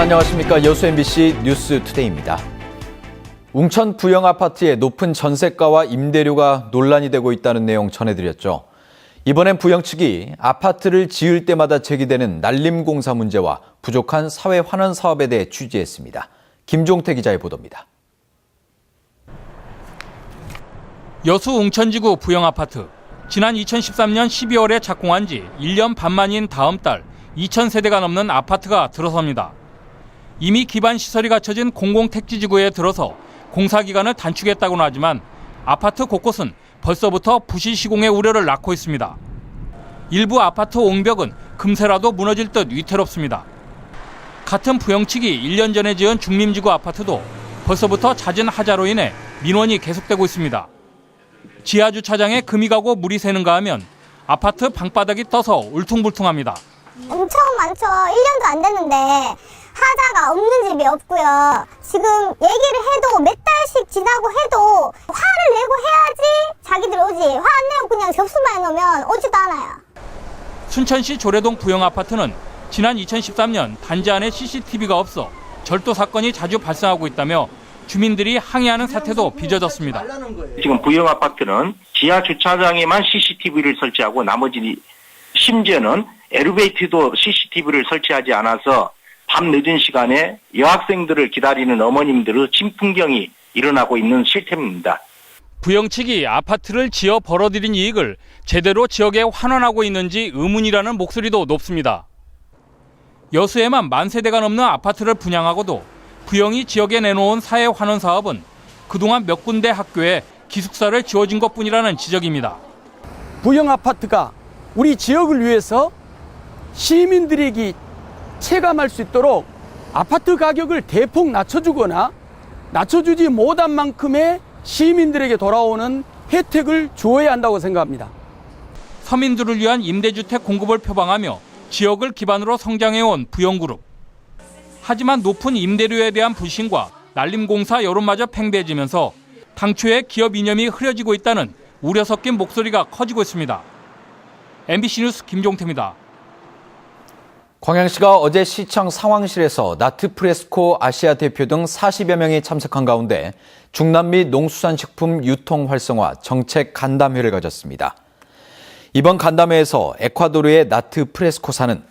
안녕하십니까. 여수 MBC 뉴스투데이입니다. 웅천 부영 아파트의 높은 전세가와 임대료가 논란이 되고 있다는 내용 전해드렸죠. 이번엔 부영 측이 아파트를 지을 때마다 제기되는 난림공사 문제와 부족한 사회 환원 사업에 대해 취재했습니다. 김종태 기자의 보도입니다. 여수 웅천지구 부영 아파트. 지난 2013년 12월에 착공한 지 1년 반 만인 다음 달 2,000세대가 넘는 아파트가 들어섭니다. 이미 기반 시설이 갖춰진 공공택지지구에 들어서 공사 기간을 단축했다고는 하지만 아파트 곳곳은 벌써부터 부실 시공의 우려를 낳고 있습니다. 일부 아파트 옹벽은 금세라도 무너질 듯 위태롭습니다. 같은 부영 측이 1년 전에 지은 중림지구 아파트도 벌써부터 잦은 하자로 인해 민원이 계속되고 있습니다. 지하 주차장에 금이 가고 물이 새는가 하면 아파트 방바닥이 떠서 울퉁불퉁합니다. 엄청 많죠. 1년도 안 됐는데 하자가 없는 집이 없고요. 지금 얘기를 해도 몇 달씩 지나고 해도 화를 내고 해야지 자기들 오지. 화 안 내고 그냥 접수만 해놓으면 오지도 않아요. 순천시 조례동 부영 아파트는 지난 2013년 단지 안에 CCTV가 없어 절도 사건이 자주 발생하고 있다며 주민들이 항의하는 사태도 빚어졌습니다. 지금 부영 아파트는 지하 주차장에만 CCTV를 설치하고 나머지 심지어는 엘리베이터도 CCTV를 설치하지 않아서 밤 늦은 시간에 여학생들을 기다리는 어머님들의 침풍경이 일어나고 있는 실태입니다. 부영 측이 아파트를 지어 벌어들인 이익을 제대로 지역에 환원하고 있는지 의문이라는 목소리도 높습니다. 여수에만 10,000세대가 넘는 아파트를 분양하고도 부영이 지역에 내놓은 사회 환원 사업은 그동안 몇 군데 학교에 기숙사를 지어준 것뿐이라는 지적입니다. 부영 아파트가 우리 지역을 위해서 시민들에게 체감할 수 있도록 아파트 가격을 대폭 낮춰주거나 낮춰주지 못한 만큼의 시민들에게 돌아오는 혜택을 주어야 한다고 생각합니다. 서민들을 위한 임대주택 공급을 표방하며 지역을 기반으로 성장해온 부영그룹. 하지만 높은 임대료에 대한 불신과 난림공사 여론마저 팽배해지면서 당초의 기업 이념이 흐려지고 있다는 우려 섞인 목소리가 커지고 있습니다. MBC 뉴스 김종태입니다. 광양시가 어제 시청 상황실에서 나트프레스코 아시아 대표 등 40여 명이 참석한 가운데 중남미 농수산식품 유통 활성화 정책 간담회를 가졌습니다. 이번 간담회에서 에콰도르의 나트프레스코사는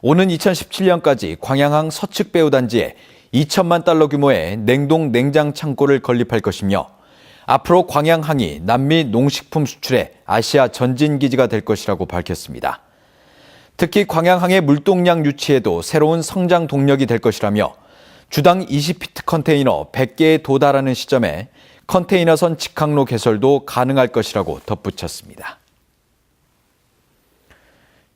오는 2017년까지 광양항 서측 배후 단지에 2천만 달러 규모의 냉동 냉장 창고를 건립할 것이며 앞으로 광양항이 남미 농식품 수출의 아시아 전진기지가 될 것이라고 밝혔습니다. 특히 광양항의 물동량 유치에도 새로운 성장 동력이 될 것이라며 주당 20피트 컨테이너 100개에 도달하는 시점에 컨테이너선 직항로 개설도 가능할 것이라고 덧붙였습니다.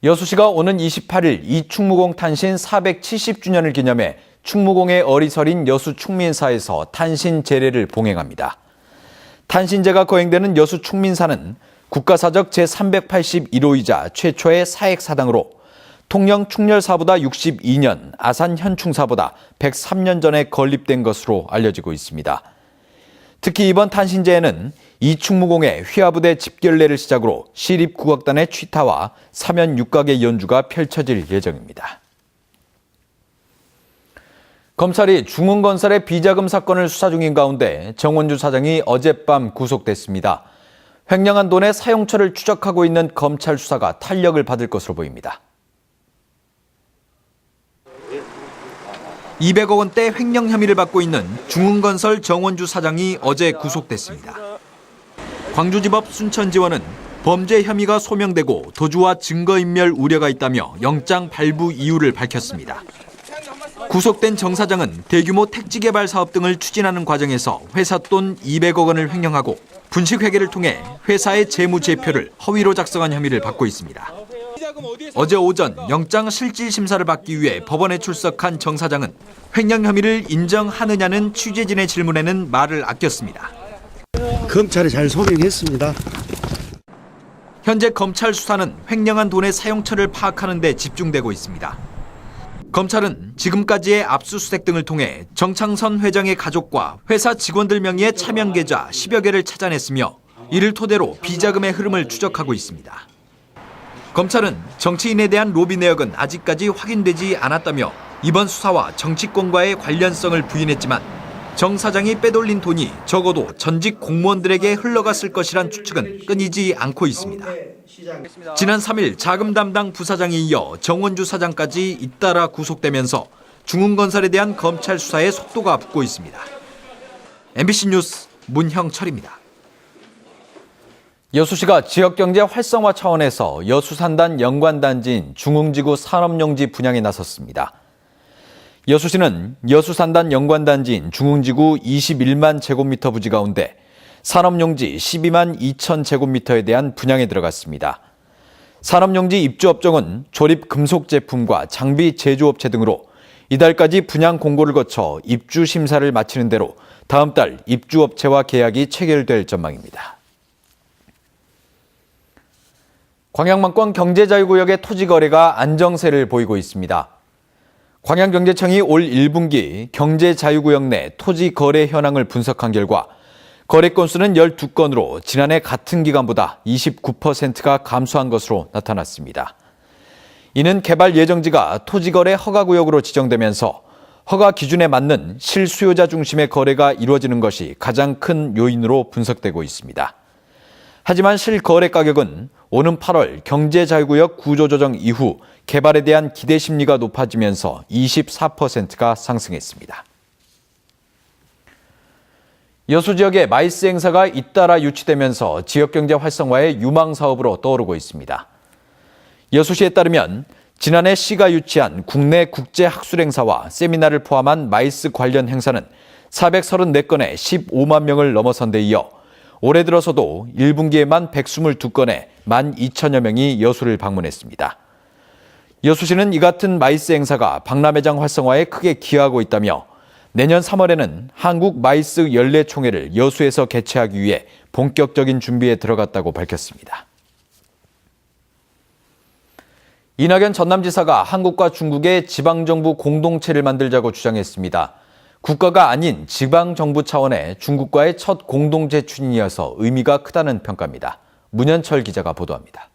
여수시가 오는 28일 이충무공 탄신 470주년을 기념해 충무공의 어리설인 여수 충민사에서 탄신 제례를 봉행합니다. 탄신제가 거행되는 여수 충민사는 국가사적 제381호이자 최초의 사액사당으로 통영 충렬사보다 62년, 아산 현충사보다 103년 전에 건립된 것으로 알려지고 있습니다. 특히 이번 탄신제에는 이충무공의 휘하부대 집결례를 시작으로 시립국악단의 취타와 사면 육각의 연주가 펼쳐질 예정입니다. 검찰이 중흥건설의 비자금 사건을 수사 중인 가운데 정원주 사장이 어젯밤 구속됐습니다. 횡령한 돈의 사용처를 추적하고 있는 검찰 수사가 탄력을 받을 것으로 보입니다. 200억 원대 횡령 혐의를 받고 있는 중흥건설 정원주 사장이 어제 구속됐습니다. 광주지법 순천지원은 범죄 혐의가 소명되고 도주와 증거인멸 우려가 있다며 영장 발부 이유를 밝혔습니다. 구속된 정 사장은 대규모 택지개발 사업 등을 추진하는 과정에서 회사 돈 200억 원을 횡령하고 분식회계를 통해 회사의 재무제표를 허위로 작성한 혐의를 받고 있습니다. 어제 오전 영장 실질심사를 받기 위해 법원에 출석한 정 사장은 횡령 혐의를 인정하느냐는 취재진의 질문에는 말을 아꼈습니다. 검찰이 잘 소명했습니다. 현재 검찰 수사는 횡령한 돈의 사용처를 파악하는 데 집중되고 있습니다. 검찰은 지금까지의 압수수색 등을 통해 정창선 회장의 가족과 회사 직원들 명의의 차명 계좌 10여 개를 찾아냈으며 이를 토대로 비자금의 흐름을 추적하고 있습니다. 검찰은 정치인에 대한 로비 내역은 아직까지 확인되지 않았다며 이번 수사와 정치권과의 관련성을 부인했지만 정 사장이 빼돌린 돈이 적어도 전직 공무원들에게 흘러갔을 것이란 추측은 끊이지 않고 있습니다. 지난 3일 자금 담당 부사장에 이어 정원주 사장까지 잇따라 구속되면서 중흥건설에 대한 검찰 수사의 속도가 붙고 있습니다. MBC 뉴스 문형철입니다. 여수시가 지역경제 활성화 차원에서 여수산단 연관단지인 중흥지구 산업용지 분양에 나섰습니다. 여수시는 여수산단 연관단지인 중흥지구 21만 제곱미터 부지 가운데 산업용지 12만 2천 제곱미터에 대한 분양에 들어갔습니다. 산업용지 입주업종은 조립 금속 제품과 장비 제조업체 등으로 이달까지 분양 공고를 거쳐 입주 심사를 마치는 대로 다음 달 입주업체와 계약이 체결될 전망입니다. 광양만권 경제자유구역의 토지 거래가 안정세를 보이고 있습니다. 광양경제청이 올 1분기 경제자유구역 내 토지 거래 현황을 분석한 결과 거래 건수는 12건으로 지난해 같은 기간보다 29%가 감소한 것으로 나타났습니다. 이는 개발 예정지가 토지거래 허가구역으로 지정되면서 허가 기준에 맞는 실수요자 중심의 거래가 이루어지는 것이 가장 큰 요인으로 분석되고 있습니다. 하지만 실거래 가격은 오는 8월 경제자유구역 구조조정 이후 개발에 대한 기대 심리가 높아지면서 24%가 상승했습니다. 여수 지역의 마이스 행사가 잇따라 유치되면서 지역경제 활성화의 유망사업으로 떠오르고 있습니다. 여수시에 따르면 지난해 시가 유치한 국내 국제학술행사와 세미나를 포함한 마이스 관련 행사는 434건에 15만 명을 넘어선 데 이어 올해 들어서도 1분기에만 122건에 12,000여 명이 여수를 방문했습니다. 여수시는 이 같은 마이스 행사가 박람회장 활성화에 크게 기여하고 있다며 내년 3월에는 한국 마이스 연례총회를 여수에서 개최하기 위해 본격적인 준비에 들어갔다고 밝혔습니다. 이낙연 전남지사가 한국과 중국의 지방정부 공동체를 만들자고 주장했습니다. 국가가 아닌 지방정부 차원의 중국과의 첫 공동체 추진이어서 의미가 크다는 평가입니다. 문현철 기자가 보도합니다.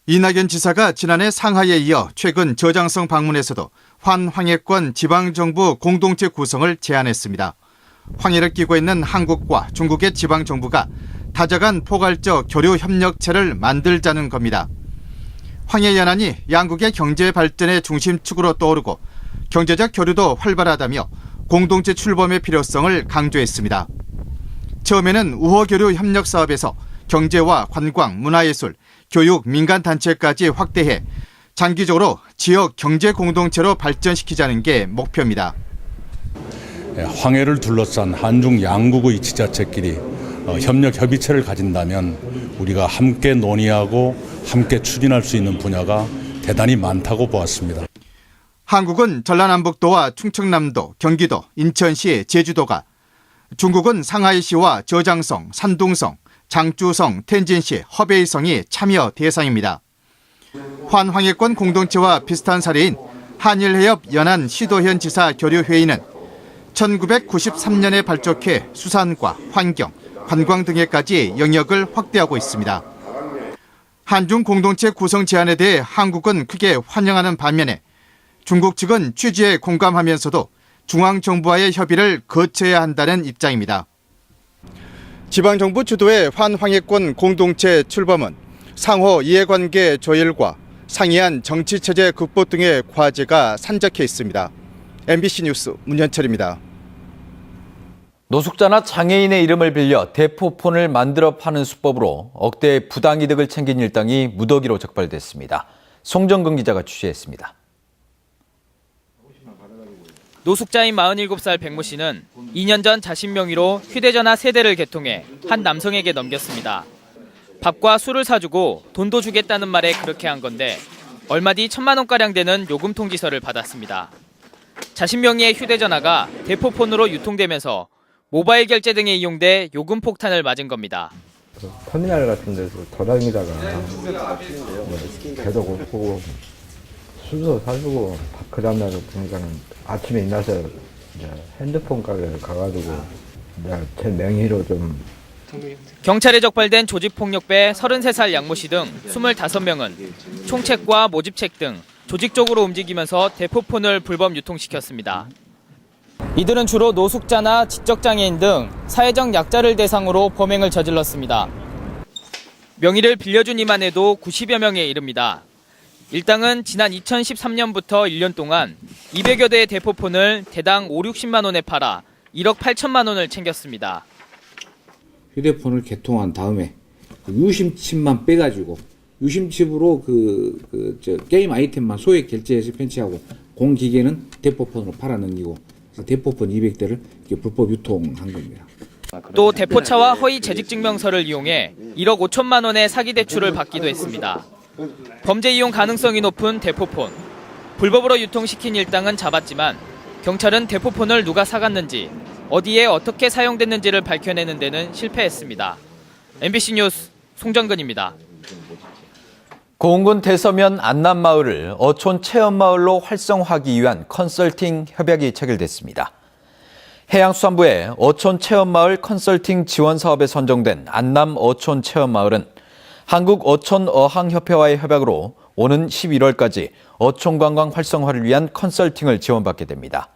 이낙연 지사가 지난해 상하이에 이어 최근 저장성 방문에서도 환황해권 지방정부 공동체 구성을 제안했습니다. 황해를 끼고 있는 한국과 중국의 지방정부가 다자간 포괄적 교류협력체를 만들자는 겁니다. 황해연안이 양국의 경제 발전의 중심축으로 떠오르고 경제적 교류도 활발하다며 공동체 출범의 필요성을 강조했습니다. 처음에는 우호교류 협력 사업에서 경제와 관광, 문화예술, 교육, 민간단체까지 확대해 장기적으로 지역 경제 공동체로 발전시키자는 게 목표입니다. 황해를 둘러싼 한중 양국의 지자체끼리 협력 협의체를 가진다면 우리가 함께 논의하고 함께 추진할 수 있는 분야가 대단히 많다고 보았습니다. 한국은 전라남북도와 충청남도, 경기도, 인천시, 제주도가, 중국은 상하이시와 저장성, 산둥성, 장주성, 텐진시, 허베이성이 참여 대상입니다. 환황해권 공동체와 비슷한 사례인 한일해협 연안 시도현 지사 교류회의는 1993년에 발족해 수산과 환경, 관광 등에까지 영역을 확대하고 있습니다. 한중 공동체 구성 제안에 대해 한국은 크게 환영하는 반면에 중국 측은 취지에 공감하면서도 중앙정부와의 협의를 거쳐야 한다는 입장입니다. 지방정부 주도의 환황해권 공동체 출범은 상호 이해관계 조율과 상이한 정치체제 극복 등의 과제가 산적해 있습니다. MBC 뉴스 문현철입니다. 노숙자나 장애인의 이름을 빌려 대포폰을 만들어 파는 수법으로 억대의 부당이득을 챙긴 일당이 무더기로 적발됐습니다. 송정근 기자가 취재했습니다. 노숙자인 47살 백모 씨는 2년 전 자신 명의로 휴대전화 3대를 개통해 한 남성에게 넘겼습니다. 밥과 술을 사주고 돈도 주겠다는 말에 그렇게 한 건데 얼마 뒤 1,000만 원가량 되는 요금 통지서를 받았습니다. 자신 명의의 휴대전화가 대포폰으로 유통되면서 모바일 결제 등에 이용돼 요금 폭탄을 맞은 겁니다. 터미널 같은 데서 돌아다니다가 배도 고프고 술도 사주고 그 다음날 보니까는 아침에 일어나서 이제 핸드폰 가게를 가가지고 내가 제 명의로 좀 경찰에 적발된 조직폭력배 33살 양모 씨 등 25명은 총책과 모집책 등 조직적으로 움직이면서 대포폰을 불법 유통시켰습니다. 이들은 주로 노숙자나 지적장애인 등 사회적 약자를 대상으로 범행을 저질렀습니다. 명의를 빌려준 이만 해도 90여 명에 이릅니다. 일당은 지난 2013년부터 1년 동안 200여 대의 대포폰을 대당 5, 60만 원에 팔아 1억 8천만 원을 챙겼습니다. 휴대폰을 개통한 다음에 유심칩만 빼가지고 유심칩으로 게임 아이템만 소액 결제해서 편취하고 공기계는 대포폰으로 팔아넘기고 대포폰 200대를 불법 유통한 겁니다. 또 대포차와 허위 재직증명서를 이용해 1억 5천만 원의 사기 대출을 받기도 했습니다. 범죄 이용 가능성이 높은 대포폰. 불법으로 유통시킨 일당은 잡았지만 경찰은 대포폰을 누가 사갔는지 어디에 어떻게 사용됐는지를 밝혀내는 데는 실패했습니다. MBC 뉴스 송정근입니다. 고흥군 대서면 안남마을을 어촌 체험마을로 활성화하기 위한 컨설팅 협약이 체결됐습니다. 해양수산부의 어촌 체험마을 컨설팅 지원 사업에 선정된 안남 어촌 체험마을은 한국어촌어항협회와의 협약으로 오는 11월까지 어촌관광 활성화를 위한 컨설팅을 지원받게 됩니다.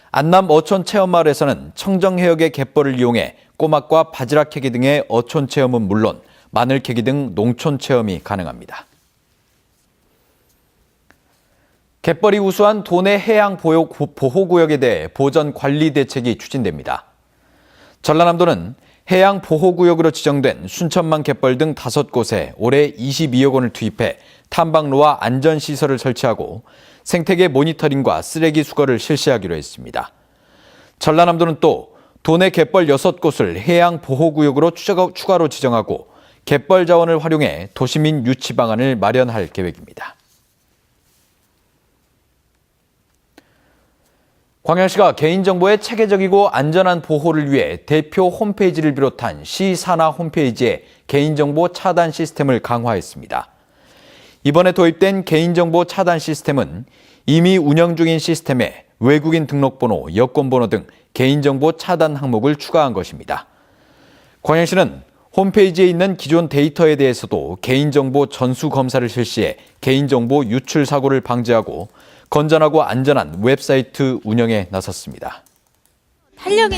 안남 어촌 체험마을에서는 청정해역의 갯벌을 이용해 꼬막과 바지락 캐기 등의 어촌 체험은 물론 마늘 캐기 등 농촌 체험이 가능합니다. 갯벌이 우수한 도내 해양 보호구역에 대해 보전 관리 대책이 추진됩니다. 전라남도는 해양 보호구역으로 지정된 순천만 갯벌 등 5곳에 올해 22억 원을 투입해 탐방로와 안전시설을 설치하고 생태계 모니터링과 쓰레기 수거를 실시하기로 했습니다. 전라남도는 또 도내 갯벌 6곳을 해양 보호구역으로 추가로 지정하고 갯벌 자원을 활용해 도시민 유치 방안을 마련할 계획입니다. 광양시가 개인정보의 체계적이고 안전한 보호를 위해 대표 홈페이지를 비롯한 시 산하 홈페이지에 개인정보 차단 시스템을 강화했습니다. 이번에 도입된 개인정보 차단 시스템은 이미 운영 중인 시스템에 외국인 등록번호, 여권번호 등 개인정보 차단 항목을 추가한 것입니다. 광양시는 홈페이지에 있는 기존 데이터에 대해서도 개인정보 전수 검사를 실시해 개인정보 유출 사고를 방지하고 건전하고 안전한 웹사이트 운영에 나섰습니다. 탄력 있는